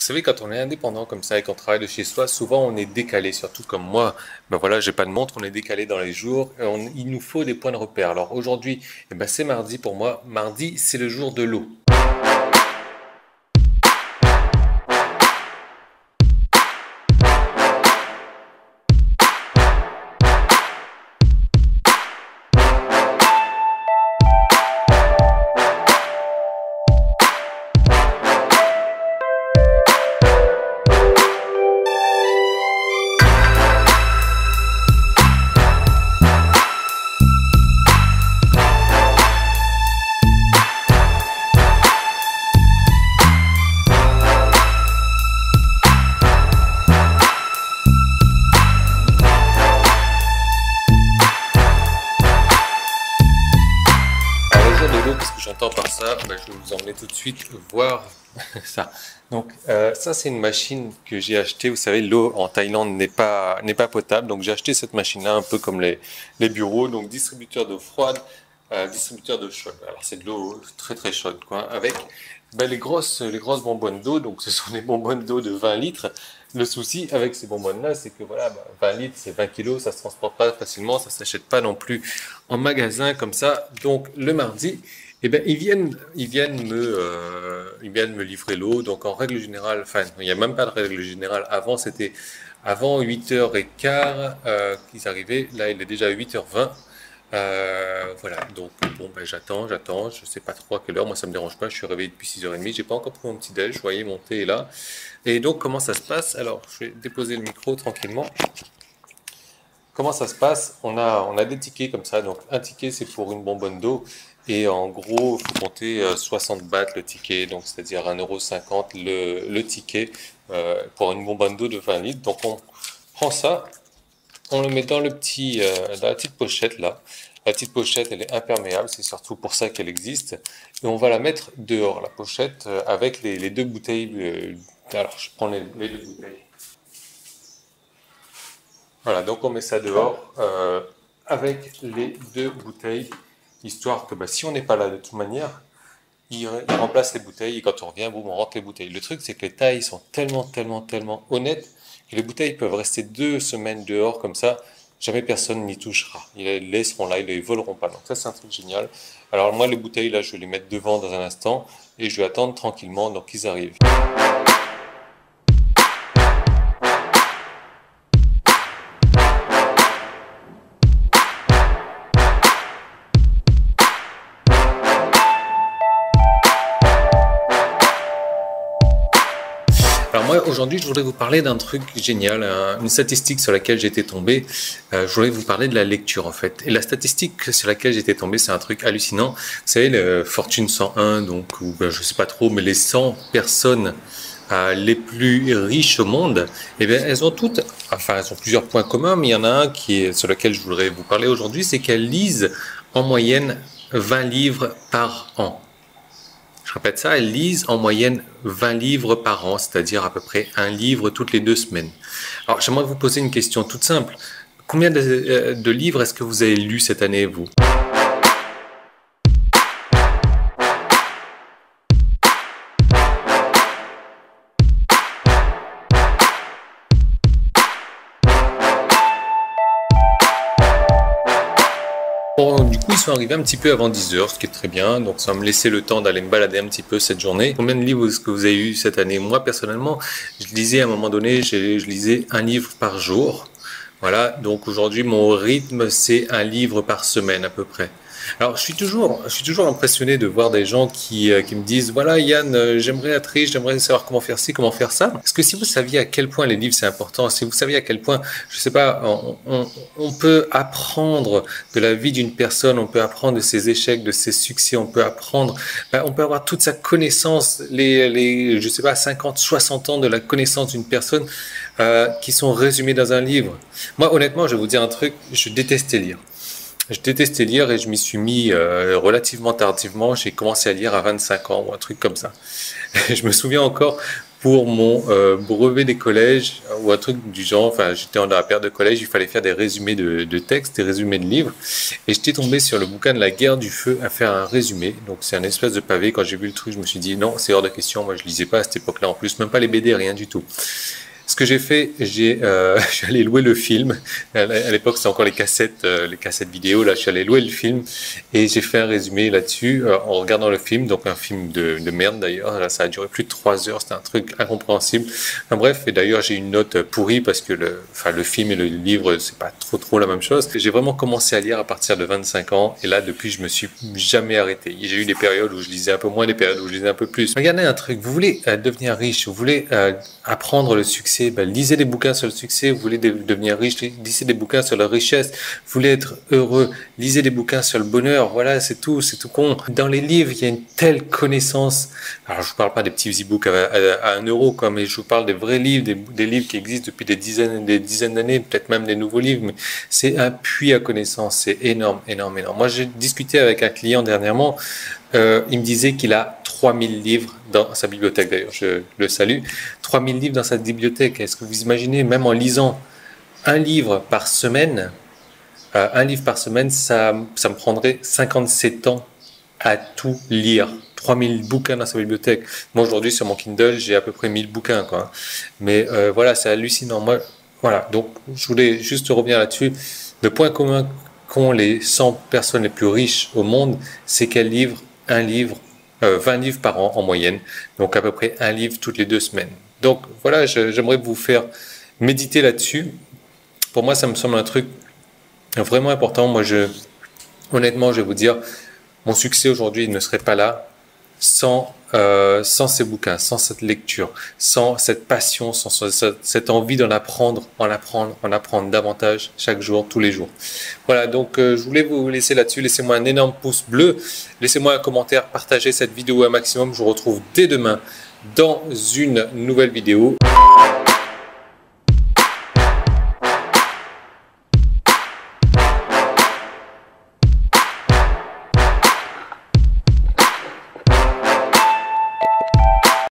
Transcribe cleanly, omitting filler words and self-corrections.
savez, quand on est indépendant comme ça et qu'on travaille de chez soi, souvent on est décalé, surtout comme moi. Ben voilà, j'ai pas de montre, on est décalé dans les jours. Et il nous faut des points de repère. Alors aujourd'hui, eh ben, c'est mardi pour moi. Mardi, c'est le jour de l'eau. De l'eau, qu'est-ce que j'entends par ça? Ben, je vais vous emmener tout de suite voir ça. Donc ça c'est une machine que j'ai achetée. Vous savez, l'eau en Thaïlande n'est pas potable, donc j'ai acheté cette machine-là un peu comme les bureaux, donc distributeur d'eau froide, distributeur d'eau chaude. Alors c'est de l'eau très très chaude, quoi, avec ben, les grosses bonbonnes d'eau. Donc ce sont des bonbonnes d'eau de 20 litres. Le souci avec ces bonbonnes-là, c'est que voilà, ben, 20 litres, c'est 20 kilos, ça se transporte pas facilement, ça s'achète pas non plus en magasin comme ça. Donc le mardi, eh ben, ils viennent me livrer l'eau. Donc en règle générale, enfin, il n'y a même pas de règle générale. Avant 8h15 qu'ils arrivaient. Là, il est déjà 8h20. Voilà, donc bon, ben, j'attends, je sais pas trop à quelle heure, moi ça me dérange pas, je suis réveillé depuis 6h30, j'ai pas encore pris mon petit déj, vous voyez, mon thé est là. Et donc comment ça se passe? Alors, je vais déposer le micro tranquillement. Comment ça se passe? On a des tickets comme ça, donc un ticket c'est pour une bonbonne d'eau, et en gros, il faut compter 60 bahts le ticket, donc c'est-à-dire 1,50 € le ticket pour une bonbonne d'eau de 20 litres. Donc on prend ça, on le met dans la petite pochette là. La petite pochette, elle est imperméable, c'est surtout pour ça qu'elle existe. Et on va la mettre dehors, la pochette, avec les deux bouteilles. Alors, je prends les deux bouteilles. Voilà, donc on met ça dehors avec les deux bouteilles, histoire que bah, si on n'est pas là de toute manière, il remplace les bouteilles et quand on revient, boum, on rentre les bouteilles. Le truc, c'est que les tailles sont tellement, tellement, tellement honnêtes que les bouteilles peuvent rester 2 semaines dehors comme ça. Jamais personne n'y touchera. Ils les laisseront là, ils ne les voleront pas. Donc ça, c'est un truc génial. Alors moi, les bouteilles, là, je vais les mettre devant dans un instant et je vais attendre tranquillement donc qu'ils arrivent. Alors moi aujourd'hui je voudrais vous parler d'un truc génial, une statistique sur laquelle j'ai été tombé. Je voudrais vous parler de la lecture en fait. Et la statistique sur laquelle j'ai été tombé, c'est un truc hallucinant. Vous savez, le Fortune 101, donc ou ben, je sais pas trop, mais les 100 personnes les plus riches au monde, eh bien elles ont toutes, enfin elles ont plusieurs points communs, mais il y en a un sur lequel je voudrais vous parler aujourd'hui, c'est qu'elles lisent en moyenne 20 livres par an. Je répète ça, elles lisent en moyenne 20 livres par an, c'est-à-dire à peu près un livre toutes les 2 semaines. Alors j'aimerais vous poser une question toute simple. Combien de livres est-ce que vous avez lu cette année, vous? Bon, du coup, ils sont arrivés un petit peu avant 10h, ce qui est très bien. Donc, ça va me laisser le temps d'aller me balader un petit peu cette journée. Combien de livres est-ce que vous avez eu cette année? Moi, personnellement, je lisais à un moment donné, je lisais un livre par jour. Voilà. Donc, aujourd'hui, mon rythme, c'est un livre par semaine à peu près. Alors, je suis toujours impressionné de voir des gens qui me disent, voilà, Yann, j'aimerais être riche, j'aimerais savoir comment faire ci, comment faire ça. Parce que si vous saviez à quel point les livres c'est important, si vous saviez à quel point, je sais pas, on peut apprendre de la vie d'une personne, on peut apprendre de ses échecs, de ses succès, on peut apprendre, ben, on peut avoir toute sa connaissance, je sais pas, 50, 60 ans de la connaissance d'une personne, qui sont résumés dans un livre. Moi, honnêtement, je vais vous dire un truc, je détestais lire. Je détestais lire et je m'y suis mis relativement tardivement. J'ai commencé à lire à 25 ans ou un truc comme ça. Je me souviens encore, pour mon brevet des collèges ou un truc du genre. Enfin, j'étais dans la période de collège, il fallait faire des résumés de textes, des résumés de livres. Et j'étais tombé sur le bouquin de la guerre du feu à faire un résumé. Donc c'est un espèce de pavé. Quand j'ai vu le truc, je me suis dit non, c'est hors de question. Moi, je lisais pas à cette époque-là en plus, même pas les BD, rien du tout. Ce que j'ai fait, je suis allé louer le film. À l'époque, c'était encore les cassettes vidéo. Là, je suis allé louer le film et j'ai fait un résumé là-dessus en regardant le film. Donc, un film de merde d'ailleurs. Là, ça a duré plus de 3 heures. C'était un truc incompréhensible. Enfin, bref, et d'ailleurs, j'ai une note pourrie parce que le film et le livre, c'est pas trop la même chose. J'ai vraiment commencé à lire à partir de 25 ans et là, depuis, je me suis jamais arrêté. J'ai eu des périodes où je lisais un peu moins, des périodes où je lisais un peu plus. Regardez un truc. Vous voulez devenir riche, vous voulez apprendre le succès. Lisez des bouquins sur le succès, vous voulez devenir riche, lisez des bouquins sur la richesse, vous voulez être heureux, lisez des bouquins sur le bonheur, voilà, c'est tout con. Dans les livres, il y a une telle connaissance. Alors, je vous parle pas des petits e-books à 1 euro, quoi, mais je vous parle des vrais livres, des livres qui existent depuis des dizaines d'années, peut-être même des nouveaux livres, mais c'est un puits à connaissances, c'est énorme. Moi, j'ai discuté avec un client dernièrement, il me disait qu'il a 3000 livres dans sa bibliothèque, d'ailleurs, je le salue. 3000 livres dans sa bibliothèque. Est-ce que vous imaginez, même en lisant un livre par semaine, ça me prendrait 57 ans à tout lire. 3000 bouquins dans sa bibliothèque. Moi, aujourd'hui, sur mon Kindle, j'ai à peu près 1000 bouquins, quoi. Mais voilà, c'est hallucinant. Moi, voilà, donc je voulais juste revenir là-dessus. Le point commun qu'ont les 100 personnes les plus riches au monde, c'est qu'elles livrent 20 livres par an en moyenne, donc à peu près un livre toutes les 2 semaines. Donc voilà, j'aimerais vous faire méditer là-dessus. Pour moi, ça me semble un truc vraiment important. Moi, honnêtement, je vais vous dire, mon succès aujourd'hui ne serait pas là sans ces bouquins, sans cette lecture, sans cette passion, sans cette envie d'en apprendre, en apprendre davantage chaque jour, tous les jours. Voilà, donc je voulais vous laisser là-dessus. Laissez-moi un énorme pouce bleu, laissez-moi un commentaire, partagez cette vidéo un maximum. Je vous retrouve dès demain dans une nouvelle vidéo.